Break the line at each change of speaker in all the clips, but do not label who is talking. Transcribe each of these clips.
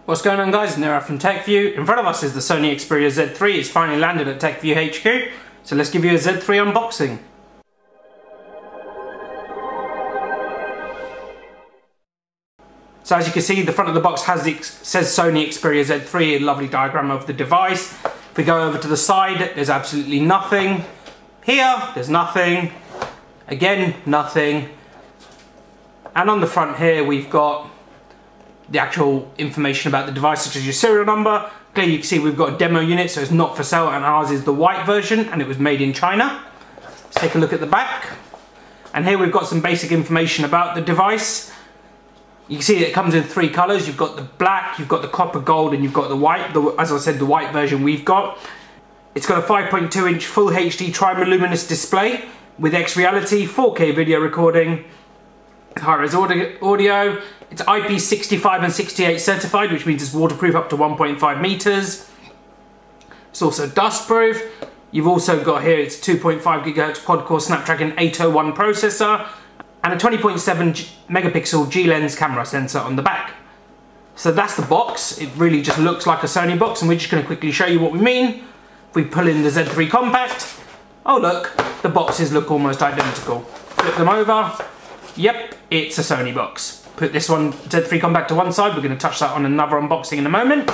What's going on, guys? Nira from TechView. In front of us is the Sony Xperia Z3. It's finally landed at TechView HQ. So let's give you a Z3 unboxing. So as you can see, the front of the box says Sony Xperia Z3, a lovely diagram of the device. If we go over to the side, there's absolutely nothing. Here, there's nothing. Again, nothing. And on the front here, we've got the actual information about the device, such as your serial number. Clearly you can see we've got a demo unit, so it's not for sale, and ours is the white version and it was made in China. Let's take a look at the back. And here we've got some basic information about the device. You can see it comes in three colours. You've got the black, you've got the copper gold, and you've got the white. As I said, the white version we've got. It's got a 5.2 inch full HD triluminous display with X-Reality, 4K video recording, high-res audio. It's IP65 and 68 certified, which means it's waterproof up to 1.5 meters. It's also dustproof. You've also got here, it's 2.5 GHz quad-core Snapdragon 801 processor and a 20.7 megapixel G-Lens camera sensor on the back. So that's the box. It really just looks like a Sony box, and we're just going to quickly show you what we mean. If we pull in the Z3 Compact, oh look, the boxes look almost identical. Flip them over. Yep, it's a Sony box. Put this one, Z3 Compact, to one side. We're going to touch that on another unboxing in a moment.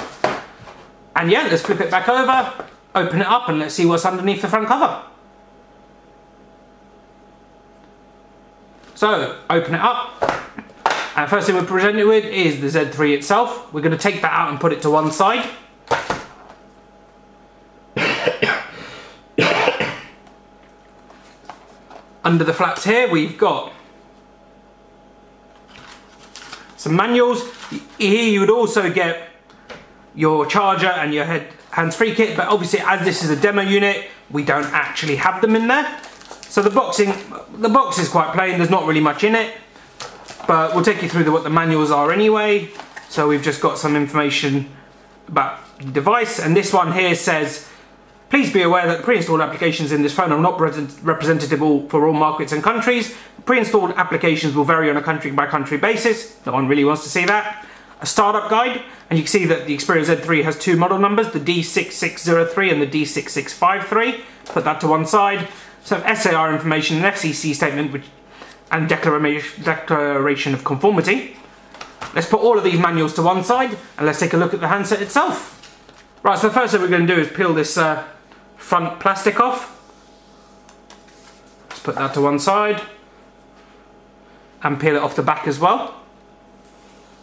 And yeah, let's flip it back over, open it up, and let's see what's underneath the front cover. So, open it up. And first thing we're presented with is the Z3 itself. We're going to take that out and put it to one side. Under the flaps here, we've got some manuals. Here you would also get your charger and your hands-free kit, but obviously as this is a demo unit, we don't actually have them in there. So the box is quite plain, there's not really much in it, but we'll take you through what the manuals are anyway. So we've just got some information about the device, and this one here says, please be aware that pre-installed applications in this phone are not representative for all markets and countries. Pre-installed applications will vary on a country-by-country basis. No one really wants to see that. A startup guide, and you can see that the Xperia Z3 has two model numbers, the D6603 and the D6653. Put that to one side. Some SAR information, an FCC statement, and declaration of conformity. Let's put all of these manuals to one side, and let's take a look at the handset itself. Right, so the first thing we're going to do is peel this front plastic off. Let's put that to one side and peel it off the back as well.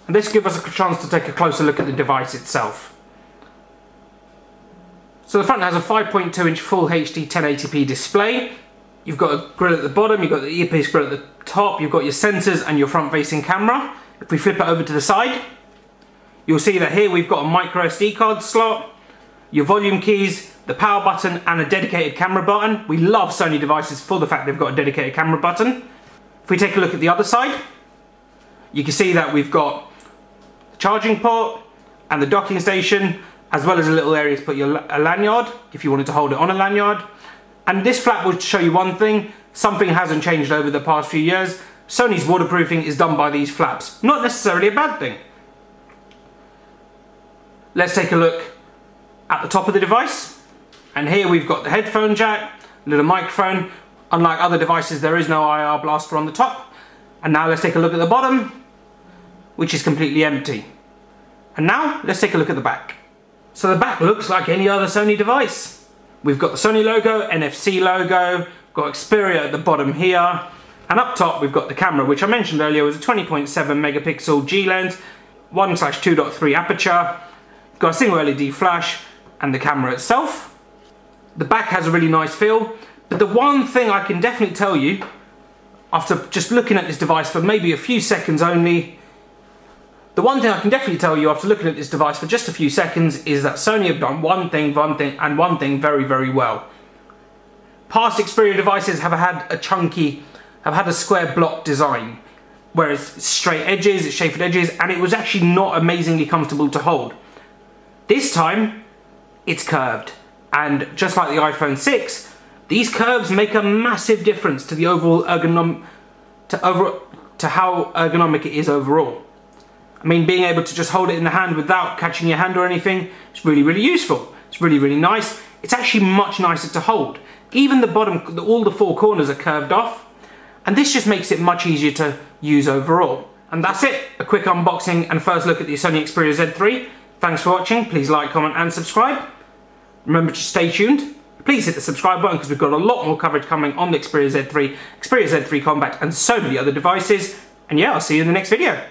And this gives us a chance to take a closer look at the device itself. So the front has a 5.2 inch full HD 1080p display. You've got a grill at the bottom, you've got the earpiece grill at the top, you've got your sensors and your front facing camera. If we flip it over to the side, you'll see that here we've got a micro SD card slot, your volume keys, the power button, and a dedicated camera button. We love Sony devices for the fact they've got a dedicated camera button. If we take a look at the other side, you can see that we've got the charging port and the docking station, as well as a little area to put a lanyard, if you wanted to hold it on a lanyard. And this flap will show you one thing, something hasn't changed over the past few years. Sony's waterproofing is done by these flaps. Not necessarily a bad thing. Let's take a look at the top of the device, and here we've got the headphone jack, little microphone. Unlike other devices, there is no IR blaster on the top. And now let's take a look at the bottom, which is completely empty. And now let's take a look at the back. So the back looks like any other Sony device. We've got the Sony logo, NFC logo, got Xperia at the bottom here, and up top we've got the camera, which I mentioned earlier was a 20.7 megapixel G-Lens, 1/2.3 aperture. Got a single LED flash and the camera itself. The back has a really nice feel, but the one thing I can definitely tell you, after just looking at this device for maybe a few seconds only, the one thing I can definitely tell you after looking at this device for just a few seconds is that Sony have done one thing very, very well. Past Xperia devices have had a square block design, whereas it's straight edges, it's chamfered edges, and it was actually not amazingly comfortable to hold. This time, it's curved, and just like the iPhone 6, these curves make a massive difference to the overall to how ergonomic it is overall. I mean, being able to just hold it in the hand without catching your hand or anything, it's really, really useful. It's really, really nice. It's actually much nicer to hold. Even the bottom, all the four corners are curved off, and this just makes it much easier to use overall. And that's it, a quick unboxing and first look at the Sony Xperia Z3. Thanks for watching. Please like, comment and subscribe. Remember to stay tuned. Please hit the subscribe button because we've got a lot more coverage coming on the Xperia Z3, Xperia Z3 Compact and so many other devices. And yeah, I'll see you in the next video.